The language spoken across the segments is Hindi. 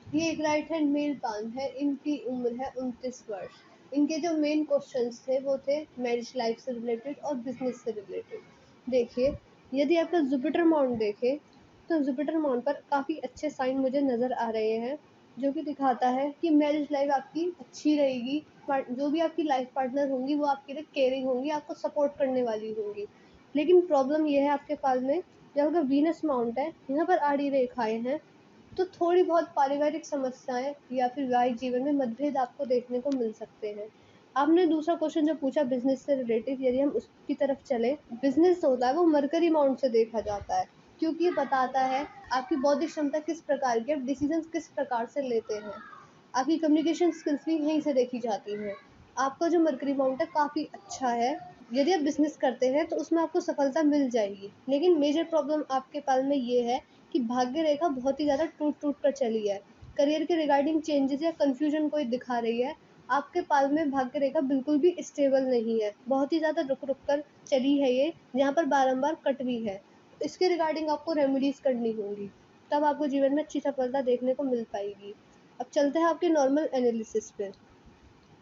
ये एक राइट हैंड मेल पाम है, इनकी उम्र है 29 वर्ष। इनके जो मेन क्वेश्चंस थे वो थे मैरिज लाइफ से रिलेटेड और बिजनेस से रिलेटेड। देखिए, यदि आपका जुपिटर माउंट देखें तो जुपिटर माउंट पर काफ़ी अच्छे साइन मुझे नज़र आ रहे हैं, जो कि दिखाता है कि मैरिज लाइफ आपकी अच्छी रहेगी। जो भी आपकी लाइफ पार्टनर होंगी वो आपके लिए केयरिंग होंगी, आपको सपोर्ट करने वाली होंगी। लेकिन प्रॉब्लम ये है आपके पास में, जब आपका वीनस माउंट है, यहाँ पर आड़ी रेखाएं हैं, तो थोड़ी बहुत पारिवारिक समस्याएं या फिर वैवाहिक जीवन में मतभेद आपको देखने को मिल सकते हैं। आपने दूसरा क्वेश्चन जो पूछा बिजनेस से रिलेटेड, यदि हम उसकी तरफ चले, बिजनेस होता है वो मरकरी माउंट से देखा जाता है, क्योंकि ये बताता है आपकी बौद्धिक क्षमता किस प्रकार की, आप डिसीजन किस प्रकार से लेते हैं। आपकी कम्युनिकेशन स्किल्स भी यहीं से देखी जाती हैं। आपका जो मरकरी माउंट है काफ़ी अच्छा है। यदि आप बिजनेस करते हैं तो उसमें आपको सफलता मिल जाएगी, लेकिन मेजर प्रॉब्लम आपके पाल में ये है कि भाग्य रेखा बहुत ही ज़्यादा टूट-टूट कर चली है। करियर के रिगार्डिंग चेंजेस या कन्फ्यूजन कोई दिखा रही है। आपके पाल में भाग्य रेखा बिल्कुल भी स्टेबल नहीं है। बहुत ही ज़्यादा रुक-रुक कर चली है ये, जहाँ पर बारंबार कट भी है। इसके रिगार्डिंग आपको रेमेडीज़ करनी होंगी, तब आपको जीवन में अच्छी सफलता देखने को मिल पाएगी। अब चलते हैं आपके नॉर्मल एनालिसिस पे।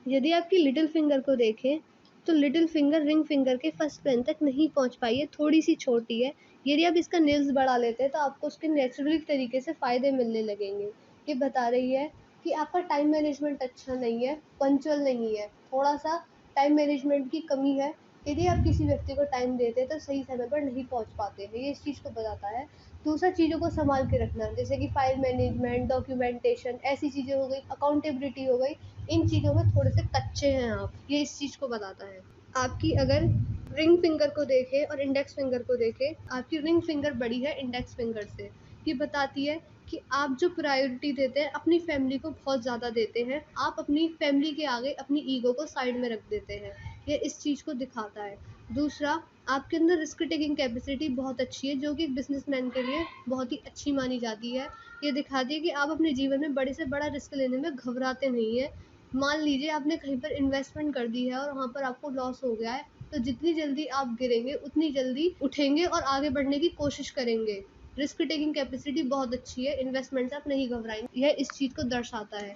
यदि आपकी लिटिल फिंगर को देखें, तो लिटिल फिंगर रिंग फिंगर के फर्स्ट पेन तक नहीं पहुंच पाई है, थोड़ी-सी छोटी है। यदि आप इसका नेल्स बढ़ा लेते हैं, तो आपको उसके नेचुरल तरीके से फ़ायदे मिलने लगेंगे। ये बता रही है कि आपका टाइम मैनेजमेंट अच्छा नहीं है, पंक्चुअल नहीं है, थोड़ा-सा टाइम मैनेजमेंट की कमी है। यदि आप किसी व्यक्ति को टाइम देते हैं, तो सही समय पर नहीं पहुँच पाते हैं, ये इस चीज़ को बताता है। दूसरा, चीज़ों को सँभाल के रखना, जैसे कि फ़ाइल मैनेजमेंट, डॉक्यूमेंटेशन, ऐसी चीज़ें हो गई, अकाउंटेबिलिटी हो गई, इन चीज़ों में थोड़े से कच्चे हैं आप, ये इस चीज़ को बताता है। आपकी अगर रिंग फिंगर को देखें और इंडेक्स फिंगर को देखें, आपकी रिंग फिंगर बड़ी है इंडेक्स फिंगर से। ये बताती है कि आप जो प्रायोरिटी देते हैं अपनी फैमिली को बहुत ज़्यादा देते हैं, आप अपनी फैमिली के आगे अपनी ईगो को साइड में रख देते हैं, ये इस चीज़ को दिखाता है। दूसरा, आपके अंदर रिस्क टेकिंग कैपेसिटी बहुत अच्छी है, जो कि एक बिजनेसमैन के लिए बहुत ही अच्छी मानी जाती है। ये दिखाती है कि आप अपने जीवन में बड़े से बड़ा रिस्क लेने में घबराते नहीं हैं। मान लीजिए आपने कहीं पर इन्वेस्टमेंट कर दी है और वहाँ पर आपको लॉस हो गया है, तो जितनी जल्दी आप गिरेंगे उतनी जल्दी उठेंगे और आगे बढ़ने की कोशिश करेंगे। रिस्क टेकिंग कैपेसिटी बहुत अच्छी है, इन्वेस्टमेंट से आप नहीं घबराएंगे, यह इस चीज़ को दर्शाता है।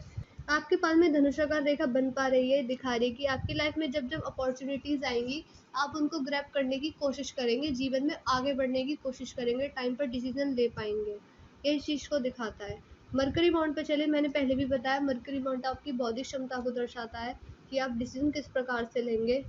आपके पास में धनुषाकार रेखा बन पा रही है, दिखा रही है कि आपकी लाइफ में जब जब अपॉर्चुनिटीज़ आएंगी, आप उनको ग्रैब करने की कोशिश करेंगे, जीवन में आगे बढ़ने की कोशिश करेंगे, टाइम पर डिसीजन ले पाएंगे, ये इस चीज़ को दिखाता है। मरकरी बॉन्ड पे चले, मैंने पहले भी बताया मरकरी बॉन्ड आपकी बौद्धिक क्षमता को दर्शाता है कि आप डिसीजन किस प्रकार से लेंगे।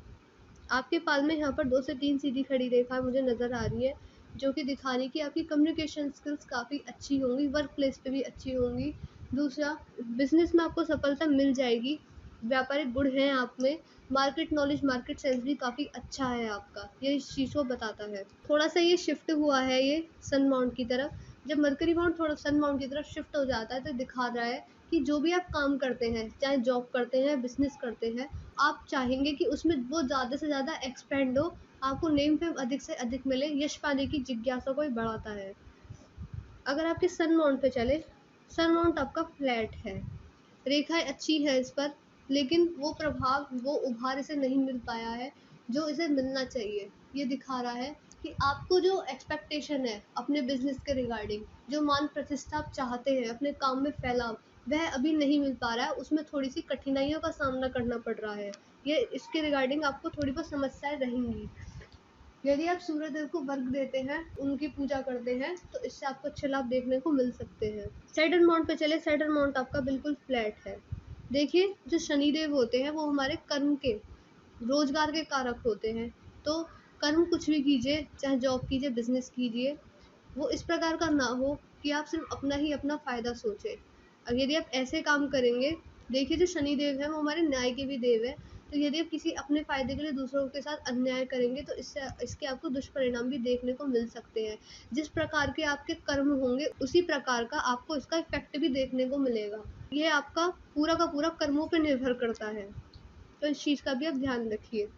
आपके पाल में यहाँ पर 2 से 3 सीधी खड़ी रेखा मुझे नज़र आ रही है, जो कि दिखा रही है कि आपकी कम्युनिकेशन स्किल्स काफ़ी अच्छी होंगी, वर्क प्लेस पे भी अच्छी होंगी। दूसरा, बिजनेस में आपको सफलता मिल जाएगी, व्यापारिक गुण हैं आप में, मार्केट नॉलेज, मार्केट सेंस भी काफ़ी अच्छा है आपका, ये इस चीज़ को बताता है। थोड़ा सा ये शिफ्ट हुआ है ये सन माउंट की तरफ, जब मरकरी माउंट थोड़ा सन माउंट की तरफ शिफ्ट हो जाता है तो दिखा रहा है कि जो भी आप काम करते हैं, चाहे जॉब करते हैं, बिजनेस करते हैं, आप चाहेंगे कि उसमें वो ज़्यादा से ज़्यादा एक्सपेंड हो, आपको नेम फेम अधिक से अधिक मिले, यश पाने की जिज्ञासा को ही बढ़ाता है। अगर आपके सन माउंट पे चले, सन माउंट आपका फ्लैट है, रेखाएं अच्छी है इस पर, लेकिन वो प्रभाव, वो उभार इसे नहीं मिल पाया है जो इसे मिलना चाहिए। ये दिखा रहा है कि आपको जो एक्सपेक्टेशन है अपने बिजनेस के रिगार्डिंग, जो मान प्रतिष्ठा आप चाहते हैं अपने काम में फैलाव, वह अभी नहीं मिल पा रहा है, उसमें थोड़ी सी कठिनाइयों का सामना करना पड़ रहा है। ये इसके रिगार्डिंग आपको थोड़ी बहुत समस्याएं रहेंगी। यदि आप सूर्यदेव को वर्ग देते हैं, उनकी पूजा करते हैं, तो इससे आपको अच्छे लाभ देखने को मिल सकते हैं। सैटर्न माउंट पे चले, सैटर्न माउंट आपका बिल्कुल फ्लैट है। देखिए, जो शनिदेव होते हैं वो हमारे कर्म के, रोजगार के कारक होते हैं। तो कर्म कुछ भी कीजिए, चाहे जॉब कीजिए, बिजनेस कीजिए, वो इस प्रकार का ना हो कि आप सिर्फ अपना ही अपना फायदा सोचें। और यदि आप ऐसे काम करेंगे, देखिए जो शनिदेव है वो हमारे न्याय के भी देव है, तो यदि आप किसी अपने फायदे के लिए दूसरों के साथ अन्याय करेंगे तो इसके आपको दुष्परिणाम भी देखने को मिल सकते हैं। जिस प्रकार के आपके कर्म होंगे उसी प्रकार का आपको इसका इफेक्ट भी देखने को मिलेगा। यह आपका पूरा का पूरा कर्मों पर निर्भर करता है, तो इस चीज़ का भी आप ध्यान रखिए।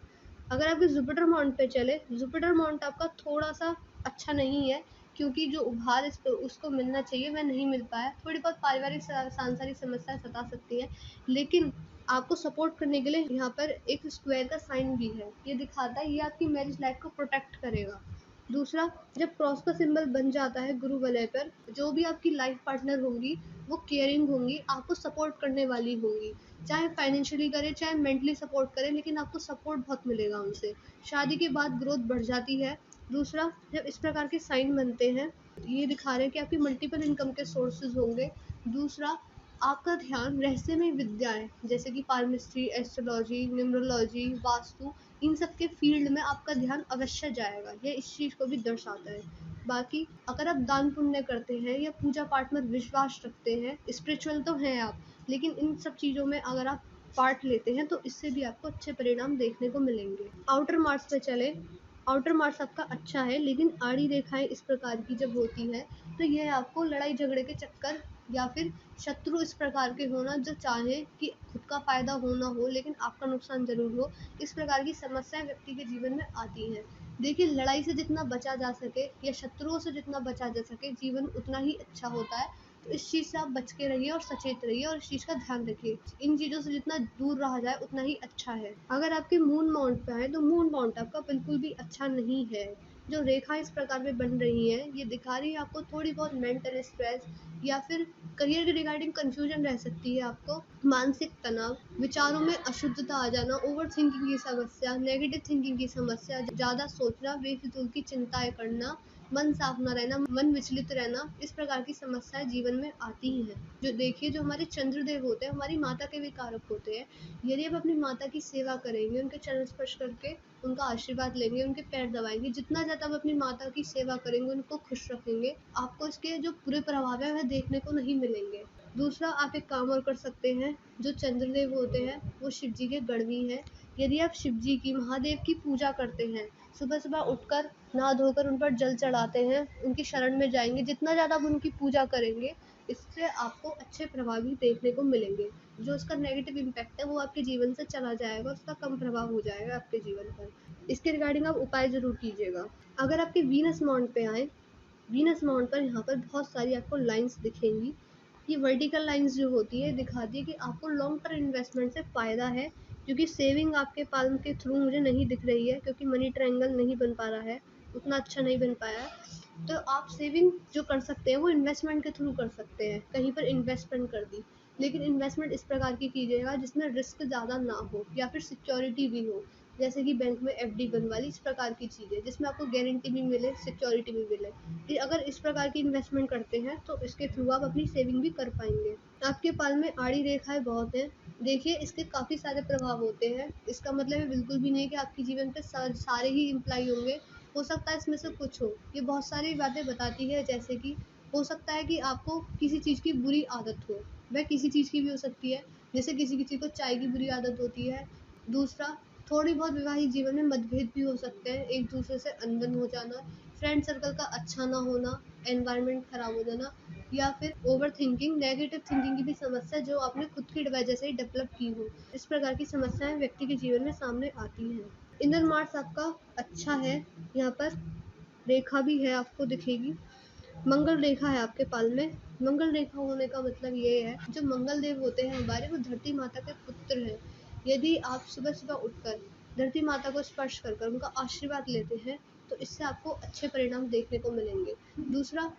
अगर आपके जुपिटर माउंट पे चले, जुपिटर माउंट आपका थोड़ा सा अच्छा नहीं है, क्योंकि जो उभार इस उसको मिलना चाहिए वह नहीं मिल पाया। थोड़ी बहुत पारिवारिक सांसारिक समस्याएं सता सकती है, लेकिन आपको सपोर्ट करने के लिए यहाँ पर एक स्क्वायर का साइन भी है, ये दिखाता है ये आपकी मैरिज लाइफ को प्रोटेक्ट करेगा। दूसरा, जब क्रॉस का सिंबल बन जाता है गुरु वलय पर, जो भी आपकी लाइफ पार्टनर होंगी वो केयरिंग होंगी, आपको सपोर्ट करने वाली होंगी, चाहे फाइनेंशियली करे चाहे मेंटली सपोर्ट करे, लेकिन आपको सपोर्ट बहुत मिलेगा उनसे। शादी के बाद ग्रोथ बढ़ जाती है। दूसरा, जब इस प्रकार के साइन बनते हैं, ये दिखा रहे हैं कि आपकी मल्टीपल इनकम के सोर्सेज होंगे। दूसरा, आपका ध्यान रहस्यमय विद्याएं जैसे कि पाल्मिस्ट्री, एस्ट्रोलॉजी, न्यूमरोलॉजी, वास्तु, इन सब के फील्ड में आपका ध्यान अवश्य जाएगा। ये इस चीज़ को भी दर्शाता है। बाकी अगर आप दान पुण्य करते हैं या पूजा पाठ में विश्वास रखते हैं, स्पिरिचुअल तो हैं आप, लेकिन इन सब चीज़ों में अगर आप पार्ट लेते हैं तो इससे भी आपको अच्छे परिणाम देखने को मिलेंगे। आउटर मार्क्स पे चले। आउटर मार्क्स आपका अच्छा है, लेकिन आड़ी रेखाएं इस प्रकार की जब होती है तो यह आपको लड़ाई झगड़े के चक्कर या फिर शत्रु इस प्रकार के होना जो चाहे कि खुद का फायदा हो ना हो लेकिन आपका नुकसान जरूर हो, इस प्रकार की समस्याएं व्यक्ति के जीवन में आती हैं। देखिए, लड़ाई से जितना बचा जा सके या शत्रुओं से जितना बचा जा सके, जीवन उतना ही अच्छा होता है। तो इस चीज़ से आप बच के रहिए और सचेत रहिए और इस चीज़ का ध्यान रखिए। इन चीज़ों से जितना दूर रहा जाए उतना ही अच्छा है। अगर आपके मून माउंट पे आए तो मून माउंट आपका बिल्कुल भी अच्छा नहीं है। जो रेखा इस प्रकार में बन रही है, ये दिखा रही है आपको थोड़ी बहुत मेंटल स्ट्रेस या फिर करियर के रिगार्डिंग कंफ्यूजन रह सकती है। आपको मानसिक तनाव, विचारों में अशुद्धता आ जाना, ओवर थिंकिंग की समस्या, नेगेटिव थिंकिंग की समस्या, ज़्यादा सोचना, बेफिजूल की चिंताएं करना, मन साफ न रहना, मन विचलित रहना, इस प्रकार की समस्याएं जीवन में आती ही हैं। जो देखिए, जो हमारे चंद्रदेव होते हैं, हमारी माता के भी कारक होते हैं। यदि आप अपनी माता की सेवा करेंगे, उनके चरण स्पर्श करके उनका आशीर्वाद लेंगे, उनके पैर दबाएंगे, जितना ज़्यादा आप अपनी माता की सेवा करेंगे, उनको खुश रखेंगे, आपको इसके जो बुरे प्रभाव है वह देखने को नहीं मिलेंगे। दूसरा, आप एक काम और कर सकते हैं। जो चंद्रदेव होते हैं वो शिव जी के गढ़वी हैं। यदि आप शिव जी की, महादेव की पूजा करते हैं, सुबह सुबह उठकर नहा धोकर उन पर जल चढ़ाते हैं, उनकी शरण में जाएंगे, जितना ज़्यादा आप उनकी पूजा करेंगे, इससे आपको अच्छे प्रभाव भी देखने को मिलेंगे। जो उसका नेगेटिव इम्पैक्ट है वो आपके जीवन से चला जाएगा, उसका कम प्रभाव हो जाएगा आपके जीवन पर। इसके रिगार्डिंग आप उपाय जरूर कीजिएगा। अगर आपके वीनस माउंट पे आए, वीनस माउंट पर यहाँ पर बहुत सारी आपको लाइंस दिखेंगी। ये वर्टिकल लाइंस जो होती है दिखाती है कि आपको लॉन्ग टर्म इन्वेस्टमेंट से फ़ायदा है, क्योंकि सेविंग आपके पाल्म के थ्रू मुझे नहीं दिख रही है, क्योंकि मनी ट्रायंगल नहीं बन पा रहा है, उतना अच्छा नहीं बन पाया है। तो आप सेविंग जो कर सकते हैं वो इन्वेस्टमेंट के थ्रू कर सकते हैं। कहीं पर इन्वेस्टमेंट कर दी, लेकिन इन्वेस्टमेंट इस प्रकार की कीजिएगा जिसमें रिस्क ज़्यादा ना हो या फिर सिक्योरिटी भी हो, जैसे कि बैंक में एफडी बनवा ली, इस प्रकार की चीज़ें जिसमें आपको गारंटी भी मिले, सिक्योरिटी भी मिले। कि अगर इस प्रकार की इन्वेस्टमेंट करते हैं तो इसके थ्रू आप अपनी सेविंग भी कर पाएंगे। आपके पाल में आड़ी रेखाएं बहुत हैं। देखिए, इसके काफ़ी सारे प्रभाव होते हैं। इसका मतलब है बिल्कुल भी नहीं कि आपके जीवन पे सारे ही इम्प्लाई होंगे। हो सकता है इसमें से कुछ हो। ये बहुत सारी बातें बताती है, जैसे कि हो सकता है कि आपको किसी चीज़ की बुरी आदत हो, वह किसी चीज़ की भी हो सकती है। जैसे किसी किसी को चाय की बुरी आदत होती है। दूसरा, थोड़ी बहुत वैवाहिक जीवन में मतभेद भी हो सकते हैं, एक दूसरे से अनबन हो जाना, फ्रेंड सर्कल का अच्छा ना होना, एनवायरनमेंट खराब हो जाना, या फिर ओवर थिंकिंग, नेगेटिव थिंकिंग की भी समस्या जो आपने खुद की वजह से ही डेवलप की हो। इस प्रकार की समस्याएं व्यक्ति के जीवन में सामने आती हैं। इनर मार्क्स आपका अच्छा है। यहाँ पर रेखा भी है, आपको दिखेगी। मंगल रेखा है आपके पाल में। मंगल रेखा होने का मतलब ये है, जो मंगल देव होते हैं हमारे, वो धरती माता के पुत्र हैं। यदि आप सुबह सुबह उठकर धरती माता को स्पर्श कर कर उनका आशीर्वाद लेते हैं तो इससे आपको अच्छे परिणाम देखने को मिलेंगे। दूसरा,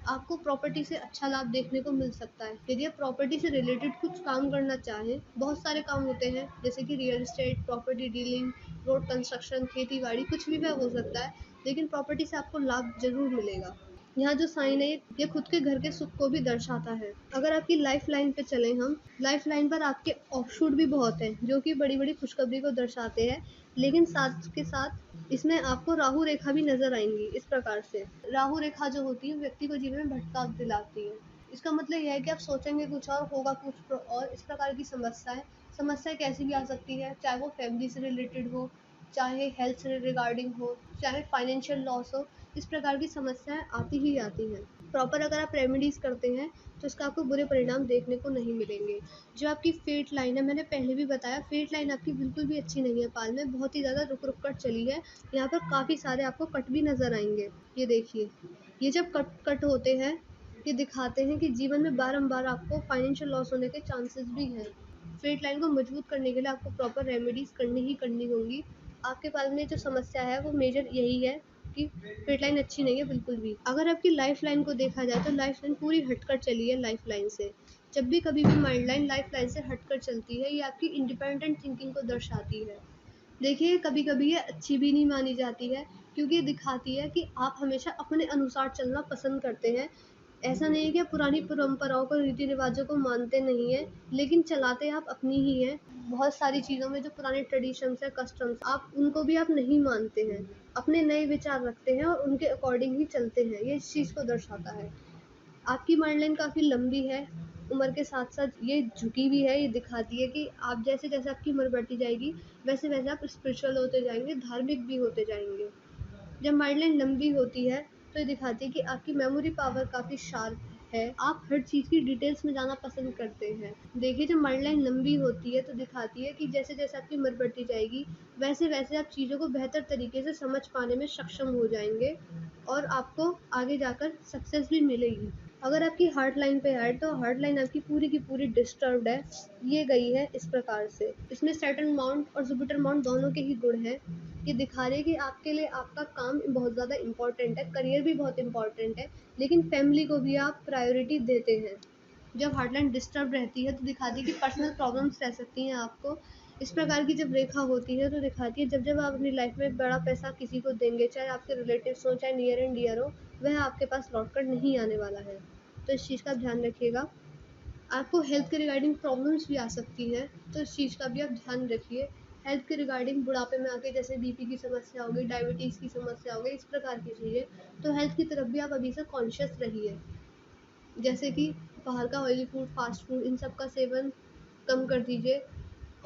आपको प्रॉपर्टी से अच्छा लाभ देखने को मिल सकता है। यदि आप प्रॉपर्टी से रिलेटेड कुछ काम करना चाहें, बहुत सारे काम होते हैं जैसे कि real estate, property dealing, road construction, खेती बाड़ी, कुछ भी वह हो सकता है, लेकिन प्रॉपर्टी से आपको लाभ जरूर मिलेगा। यहाँ जो साइन है ये खुद के घर के सुख को भी दर्शाता है। अगर आपकी लाइफ लाइन पे चले हम, लाइफ लाइन पर आपके ऑफशूट भी बहुत हैं जो कि बड़ी बड़ी खुशखबरी को दर्शाते हैं, लेकिन साथ के साथ इसमें आपको राहु रेखा भी नजर आएंगी। इस प्रकार से राहु रेखा जो होती है व्यक्ति को जीवन में भटकाव दिलाती है। इसका मतलब यह है कि आप सोचेंगे कुछ और, होगा कुछ और। इस प्रकार की समस्याएं कैसी भी आ सकती है, चाहे वो फैमिली से रिलेटेड हो, चाहे हेल्थ से रिगार्डिंग हो, चाहे फाइनेंशियल लॉस हो। इस प्रकार की समस्याएं आती ही आती हैं। प्रॉपर अगर आप रेमेडीज करते हैं तो इसका आपको बुरे परिणाम देखने को नहीं मिलेंगे। जो आपकी फेट लाइन है, मैंने पहले भी बताया, फेट लाइन आपकी बिल्कुल भी अच्छी नहीं है। पाल में बहुत ही ज़्यादा रुक रुक कर चली है। यहाँ पर काफ़ी सारे आपको कट भी नजर आएंगे। ये देखिए, ये जब कट कट होते हैं ये दिखाते हैं कि जीवन में बारंबार आपको फाइनेंशियल लॉस होने के चांसेस भी हैं। फेट लाइन को मजबूत करने के लिए आपको प्रॉपर रेमेडीज करनी ही करनी होंगी। आपके पास में जो समस्या है वो मेजर यही है आपकी फेट लाइन अच्छी नहीं है बिल्कुल भी। अगर आपकी लाइफ लाइन को देखा जाए तो लाइफ लाइन पूरी हटकर चली है लाइफ लाइन से। जब भी कभी भी माइंड लाइन लाइफ लाइन से हटकर चलती है, ये आपकी इंडिपेंडेंट थिंकिंग को दर्शाती है। देखिए कभी कभी ये अच्छी भी नहीं मानी जाती है, क्योंकि ये दिखाती है कि आप हमेशा अपने अनुसार चलना पसंद करते हैं। ऐसा नहीं है कि आप पुरानी परंपराओं को, रीति रिवाजों को मानते नहीं हैं, लेकिन चलाते आप अपनी ही हैं। बहुत सारी चीज़ों में जो पुराने ट्रेडिशंस है, कस्टम्स, आप उनको भी आप नहीं मानते हैं, अपने नए विचार रखते हैं और उनके अकॉर्डिंग ही चलते हैं। ये इस चीज़ को दर्शाता है। आपकी माइंड लाइन काफ़ी लंबी है, उम्र के साथ साथ ये झुकी भी है। ये दिखाती है कि आप जैसे जैसे आपकी उम्र बढ़ती जाएगी, वैसे वैसे आप स्पिरिचुअल होते जाएंगे, धार्मिक भी होते जाएंगे। जब माइंड लाइन लंबी होती है तो ये दिखाती है कि आपकी मेमोरी पावर काफ़ी शार्प है, आप हर चीज़ की डिटेल्स में जाना पसंद करते हैं। देखिए जब माइंड लाइन लंबी होती है तो दिखाती है कि जैसे जैसे आपकी उम्र बढ़ती जाएगी, वैसे वैसे आप चीज़ों को बेहतर तरीके से समझ पाने में सक्षम हो जाएंगे और आपको आगे जाकर सक्सेस भी मिलेगी। अगर आपकी हार्ट लाइन पे है तो हार्ट लाइन आपकी पूरी की पूरी डिस्टर्ब्ड है। ये गई है इस प्रकार से। इसमें सैटर्न माउंट और जुपिटर माउंट दोनों के ही गुण हैं। ये दिखा रहे हैं कि आपके लिए आपका काम बहुत ज़्यादा इम्पोर्टेंट है, करियर भी बहुत इम्पोर्टेंट है, लेकिन फैमिली को भी आप प्रायोरिटी देते हैं। जब हार्टलाइन डिस्टर्ब रहती है तो दिखाती है कि पर्सनल प्रॉब्लम्स रह सकती हैं आपको। इस प्रकार की जब रेखा होती है तो दिखाती है जब जब आप अपनी लाइफ में बड़ा पैसा किसी को देंगे, चाहे आपके रिलेटिव्स हो, चाहे नियर एंड डियर हो, वह आपके पास लौट कर नहीं आने वाला है। तो इस चीज़ का ध्यान रखिएगा। आपको हेल्थ के रिगार्डिंग प्रॉब्लम्स भी आ सकती हैं, तो इस चीज़ का भी आप ध्यान रखिए। हेल्थ के रिगार्डिंग बुढ़ापे में आके जैसे बीपी की समस्या हो गई, डायबिटीज़ की समस्या हो गई, इस प्रकार की चीज़ें, तो हेल्थ की तरफ भी आप अभी से कॉन्शियस रहिए। जैसे कि बाहर का ऑयली फूड, फास्ट फूड, इन सब का सेवन कम कर दीजिए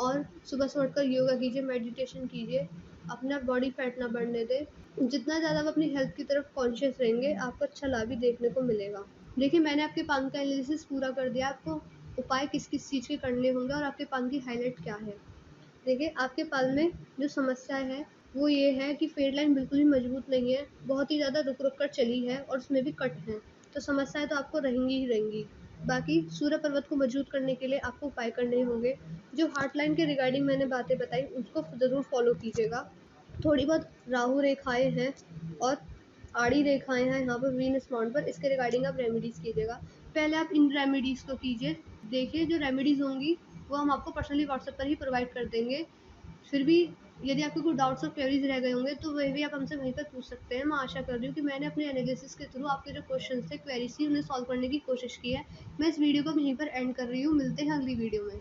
और सुबह से उठकर योगा कीजिए, मेडिटेशन कीजिए, अपना बॉडी फैट ना बढ़ने दें। जितना ज़्यादा आप अपनी हेल्थ की तरफ कॉन्शियस रहेंगे, आपको अच्छा लाभ भी देखने को मिलेगा। देखिए मैंने आपके पान का एनालिसिस पूरा कर दिया, आपको उपाय किस किस चीज़ के करने होंगे और आपके पान की हाईलाइट क्या है। देखिए आपके पाल में जो समस्या है वो ये है कि फेड लाइन बिल्कुल भी मजबूत नहीं है, बहुत ही ज़्यादा रुक रुक कर चली है और उसमें भी कट है, तो समस्याएं तो आपको रहेंगी ही रहेंगी। बाकी सूर्य पर्वत को मजबूत करने के लिए आपको उपाय करने होंगे। जो हार्ट लाइन के रिगार्डिंग मैंने बातें बताई उसको ज़रूर फॉलो कीजिएगा। थोड़ी बहुत राहु रेखाएं हैं और आड़ी रेखाएं हैं यहाँ पर वीनस माउंट पर, इसके रिगार्डिंग आप रेमेडीज़ कीजिएगा। पहले आप इन रेमेडीज़ को कीजिए। देखिए जो रेमेडीज़ होंगी वो हम आपको पर्सनली व्हाट्सएप पर ही प्रोवाइड कर देंगे। फिर भी यदि आपके कोई डाउट्स और क्वेरीज रह गए होंगे तो वह भी आप हमसे वहीं पर पूछ सकते हैं। मैं आशा कर रही हूँ कि मैंने अपने एनालिसिस के थ्रू आपके जो क्वेश्चन थे, क्वेरीज थी, उन्हें सॉल्व करने की कोशिश की है। मैं इस वीडियो को यहीं पर एंड कर रही हूँ। मिलते हैं अगली वीडियो में।